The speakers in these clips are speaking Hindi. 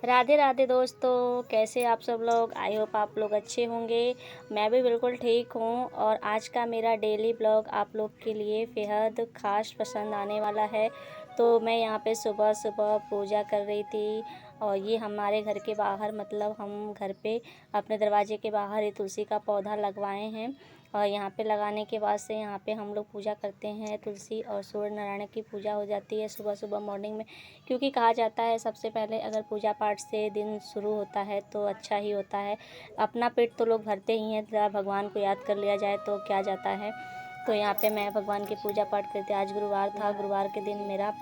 राधे राधे दोस्तों, कैसे आप सब लोग। आई होप आप लोग अच्छे होंगे। मैं भी बिल्कुल ठीक हूँ। और आज का मेरा डेली ब्लॉग आप लोग के लिए बेहद ख़ास पसंद आने वाला है। तो मैं यहाँ पे सुबह सुबह पूजा कर रही थी। और ये हमारे घर के बाहर, मतलब हम घर पे अपने दरवाजे के बाहर ये तुलसी का पौधा लगवाए हैं। और यहाँ पे लगाने के बाद से यहाँ पे हम लोग पूजा करते हैं तुलसी, और सूर्य नारायण की पूजा हो जाती है सुबह सुबह मॉर्निंग में। क्योंकि कहा जाता है सबसे पहले अगर पूजा पाठ से दिन शुरू होता है तो अच्छा ही होता है। अपना पेट तो लोग भरते ही हैं, ज़रा भगवान को याद कर लिया जाए तो क्या जाता है। तो यहाँ पे मैं भगवान की पूजा पाठ करती। आज गुरुवार था, गुरुवार के दिन मेरा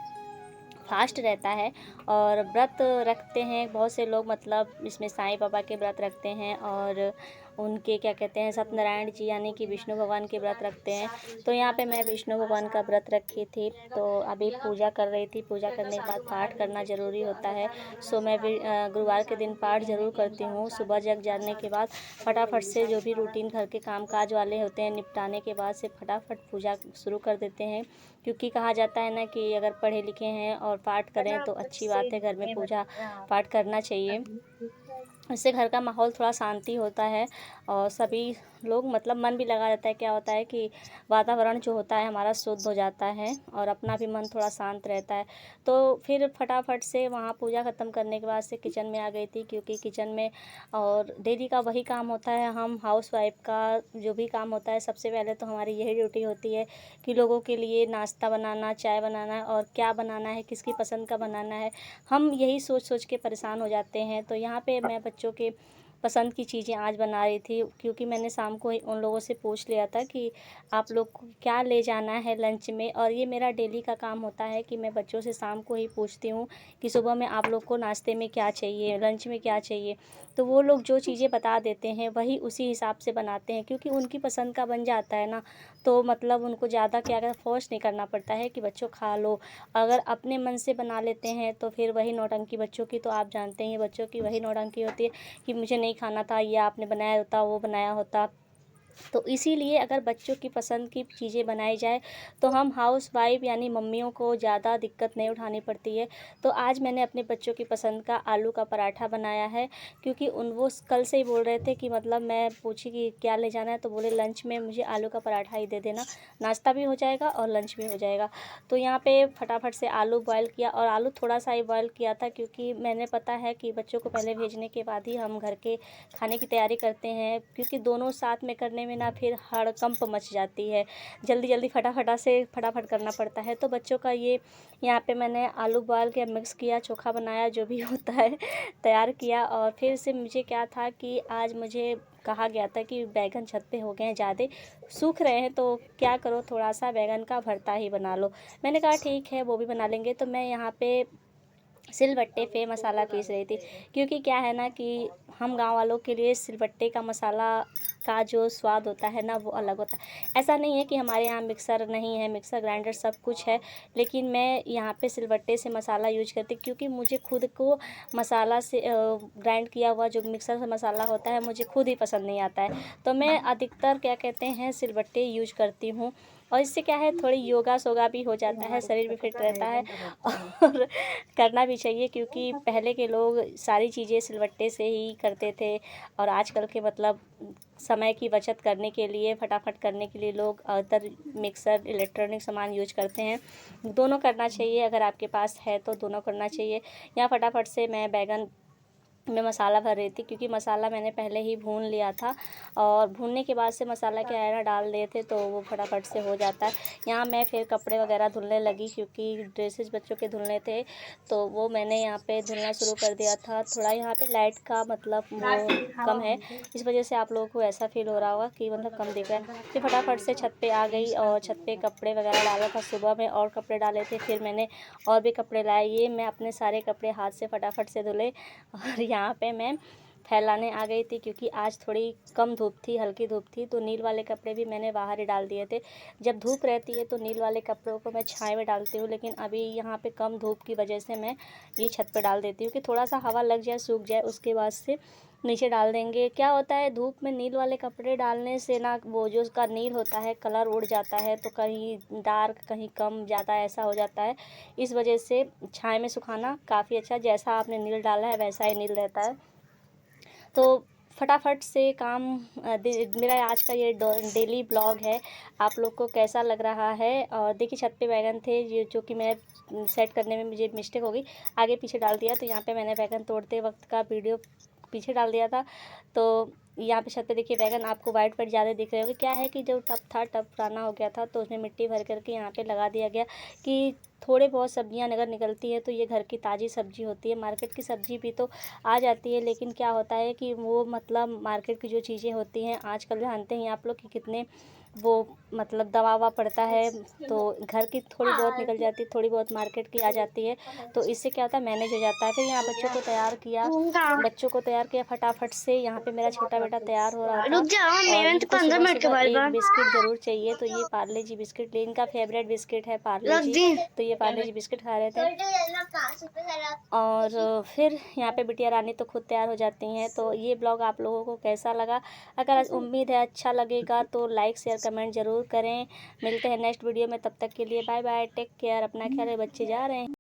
फास्ट रहता है। और व्रत रखते हैं बहुत से लोग, मतलब इसमें साईं बाबा के व्रत रखते हैं, और उनके क्या कहते हैं सत्यनारायण जी यानी कि विष्णु भगवान के व्रत रखते हैं। तो यहाँ पे मैं विष्णु भगवान का व्रत रखी थी। तो अभी पूजा कर रही थी। पूजा करने के बाद पाठ करना ज़रूरी होता है। सो मैं भी गुरुवार के दिन पाठ ज़रूर करती हूँ। सुबह जग जाने के बाद फटाफट से जो भी रूटीन घर के काम काज वाले होते हैं निपटाने के बाद से फटाफट पूजा शुरू कर देते हैं। क्योंकि कहा जाता है ना कि अगर पढ़े लिखे हैं और पाठ करें तो अच्छी बात है। घर में पूजा पाठ करना चाहिए। इससे घर का माहौल थोड़ा शांति होता है, और सभी लोग मतलब मन भी लगा रहता है। क्या होता है कि वातावरण जो होता है हमारा शुद्ध हो जाता है, और अपना भी मन थोड़ा शांत रहता है। तो फिर फटाफट से वहाँ पूजा ख़त्म करने के बाद से किचन में आ गई थी। क्योंकि किचन में और डेली का वही काम होता है। हम हाउस वाइफ का जो भी काम होता है, सबसे पहले तो हमारी यही ड्यूटी होती है कि लोगों के लिए नाश्ता बनाना, चाय बनाना, और क्या बनाना है, किसकी पसंद का बनाना है, हम यही सोच सोच के परेशान हो जाते हैं। तो यहाँ पे मैं बच्चों के पसंद की चीज़ें आज बना रही थी। क्योंकि मैंने शाम को ही उन लोगों से पूछ लिया था कि आप लोग को क्या ले जाना है लंच में। और ये मेरा डेली का काम होता है कि मैं बच्चों से शाम को ही पूछती हूँ कि सुबह में आप लोग को नाश्ते में क्या चाहिए, लंच में क्या चाहिए। तो वो लोग जो चीज़ें बता देते हैं वही उसी हिसाब से बनाते हैं। क्योंकि उनकी पसंद का बन जाता है ना, तो मतलब उनको ज़्यादा क्या कहते फोर्स नहीं करना पड़ता है कि बच्चों खा लो। अगर अपने मन से बना लेते हैं तो फिर वही नौटंकी बच्चों की, तो आप जानते हैं बच्चों की वही नौटंकी होती है कि मुझे नहीं खाना था, या आपने बनाया होता, वो बनाया होता। तो इसीलिए अगर बच्चों की पसंद की चीज़ें बनाई जाए तो हम हाउस वाइफ यानी मम्मियों को ज़्यादा दिक्कत नहीं उठानी पड़ती है। तो आज मैंने अपने बच्चों की पसंद का आलू का पराठा बनाया है। क्योंकि वो कल से ही बोल रहे थे कि मतलब मैं पूछी कि क्या ले जाना है, तो बोले लंच में मुझे आलू का पराठा ही दे देना, नाश्ता भी हो जाएगा और लंच भी हो जाएगा। तो यहाँ पे फटाफट से आलू बॉयल किया, और आलू थोड़ा सा ही बॉयल किया था क्योंकि मैंने पता है कि बच्चों को पहले भेजने के बाद ही हम घर के खाने की तैयारी करते हैं। क्योंकि दोनों साथ में करने में ना फिर हड़कंप मच जाती है, जल्दी जल्दी फटाफट करना पड़ता है। तो बच्चों का ये यहाँ पे मैंने आलू बॉयल किया, मिक्स किया, चोखा बनाया, जो भी होता है तैयार किया। और फिर से मुझे क्या था कि आज मुझे कहा गया था कि बैगन छत पे हो गए हैं, ज़्यादा सूख रहे हैं, तो क्या करो थोड़ा सा बैगन का भरता ही बना लो। मैंने कहा ठीक है वो भी बना लेंगे। तो मैं यहाँ पे सिलबट्टे पे मसाला पीस रही थी। क्योंकि क्या है ना कि हम गांव वालों के लिए सिलबट्टे का मसाला का जो स्वाद होता है ना वो अलग होता है। ऐसा नहीं है कि हमारे यहाँ मिक्सर नहीं है, मिक्सर ग्राइंडर सब कुछ है, लेकिन मैं यहाँ पे सिलबट्टे से मसाला यूज करती। क्योंकि मुझे खुद को मसाला से ग्राइंड किया हुआ जो मिक्सर से मसाला होता है मुझे खुद ही पसंद नहीं आता है। तो मैं अधिकतर क्या कहते हैं सिलबट्टे यूज करती हूँ। और इससे क्या है थोड़ी योगा सोगा भी हो जाता है, शरीर भी फिट रहता है। और करना भी चाहिए क्योंकि पहले के लोग सारी चीज़ें सिलबट्टे से ही करते थे। और आजकल के मतलब समय की बचत करने के लिए, फटाफट करने के लिए लोग अदर मिक्सर इलेक्ट्रॉनिक सामान यूज करते हैं। दोनों करना चाहिए, अगर आपके पास है तो दोनों करना चाहिए। यहाँ फटाफट से मैं बैगन में मसाला भर रही थी। क्योंकि मसाला मैंने पहले ही भून लिया था, और भूनने के बाद से मसाला क्या है ना डाल दिए थे तो वो फटाफट से हो जाता है। यहाँ मैं फिर कपड़े वगैरह धुलने लगी क्योंकि ड्रेसेस बच्चों के धुलने थे, तो वो मैंने यहाँ पे धुलना शुरू कर दिया था। थोड़ा यहाँ पे लाइट का मतलब वो कम है, इस वजह से आप लोगों को ऐसा फील हो रहा होगा कि मतलब कम दिख रहा है। फिर फटाफट से छत पे आ गई, और छत पे कपड़े वगैरह डाला था सुबह में, और कपड़े डाले थे। फिर मैंने और भी कपड़े लाए, ये मैं अपने सारे कपड़े हाथ से फटाफट से धुले। और यहाँ पे मैं फैलाने आ गई थी, क्योंकि आज थोड़ी कम धूप थी, हल्की धूप थी, तो नील वाले कपड़े भी मैंने बाहर ही डाल दिए थे। जब धूप रहती है तो नील वाले कपड़ों को मैं छाँव में डालती हूँ, लेकिन अभी यहाँ पे कम धूप की वजह से मैं ये छत पर डाल देती हूँ कि थोड़ा सा हवा लग जाए, सूख जाए, उसके बाद से नीचे डाल देंगे। क्या होता है, धूप में नील वाले कपड़े डालने से ना, वो जो उसका नील होता है कलर उड़ जाता है, तो कहीं डार्क कहीं कम ज़्यादा ऐसा हो जाता है। इस वजह से छाँव में सुखाना काफ़ी अच्छा, जैसा आपने नील डाला है वैसा ही नील रहता है। तो फटाफट से काम मेरा आज का ये डेली ब्लॉग है, आप लोग को कैसा लग रहा है। और देखिए छत पे बैगन थे, ये जो कि मैं सेट करने में मुझे मिस्टेक हो गई, आगे पीछे डाल दिया, तो यहाँ पे मैंने बैगन तोड़ते वक्त का वीडियो पीछे डाल दिया था। तो यहाँ पे छत पे देखिए बैगन आपको वाइट वाइट ज़्यादा दिख रहे होंगे। क्या है कि जो टब था, टब पुराना हो गया था, तो उसमें मिट्टी भर करके यहाँ पे लगा दिया गया कि थोड़े बहुत सब्जियां अगर निकलती है तो ये घर की ताज़ी सब्जी होती है। मार्केट की सब्जी भी तो आ जाती है, लेकिन क्या होता है कि वो मतलब मार्केट की जो चीज़ें होती हैं आजकल, जानते हैं आप लोग कि कितने वो मतलब दवा ववा पड़ता है, तो घर की थोड़ी बहुत निकल जाती है, थोड़ी बहुत मार्केट की आ जाती है, तो इससे क्या होता है, मैनेज हो जाता है। फिर यहाँ बच्चों को तैयार किया फटाफट से। यहाँ पे मेरा छोटा बेटा तैयार हो रहा था, रुक जाओ, और मैंने तो इनको 15 सुबह मिनट के सुबह बाद एक बिस्किट ज़रूर चाहिए, तो ये पार्ले जी बिस्किट, इनका फेवरेट बिस्किट है पार्ले लग जी, दी। तो ये पार्ले जी बिस्किट खा रहे थे। और फिर यहाँ पे बिटिया रानी तो खुद तैयार हो जाती हैं। तो ये ब्लॉग आप लोगों को कैसा लगा? अगर उम्मीद है अच्छा लगेगा तो लाइक शेयर कमेंट ज़रूर करें। मिलते हैं नेक्स्ट वीडियो में, तब तक के लिए बाय बाय, टेक केयर, अपना ख्याल, बच्चे जा रहे हैं।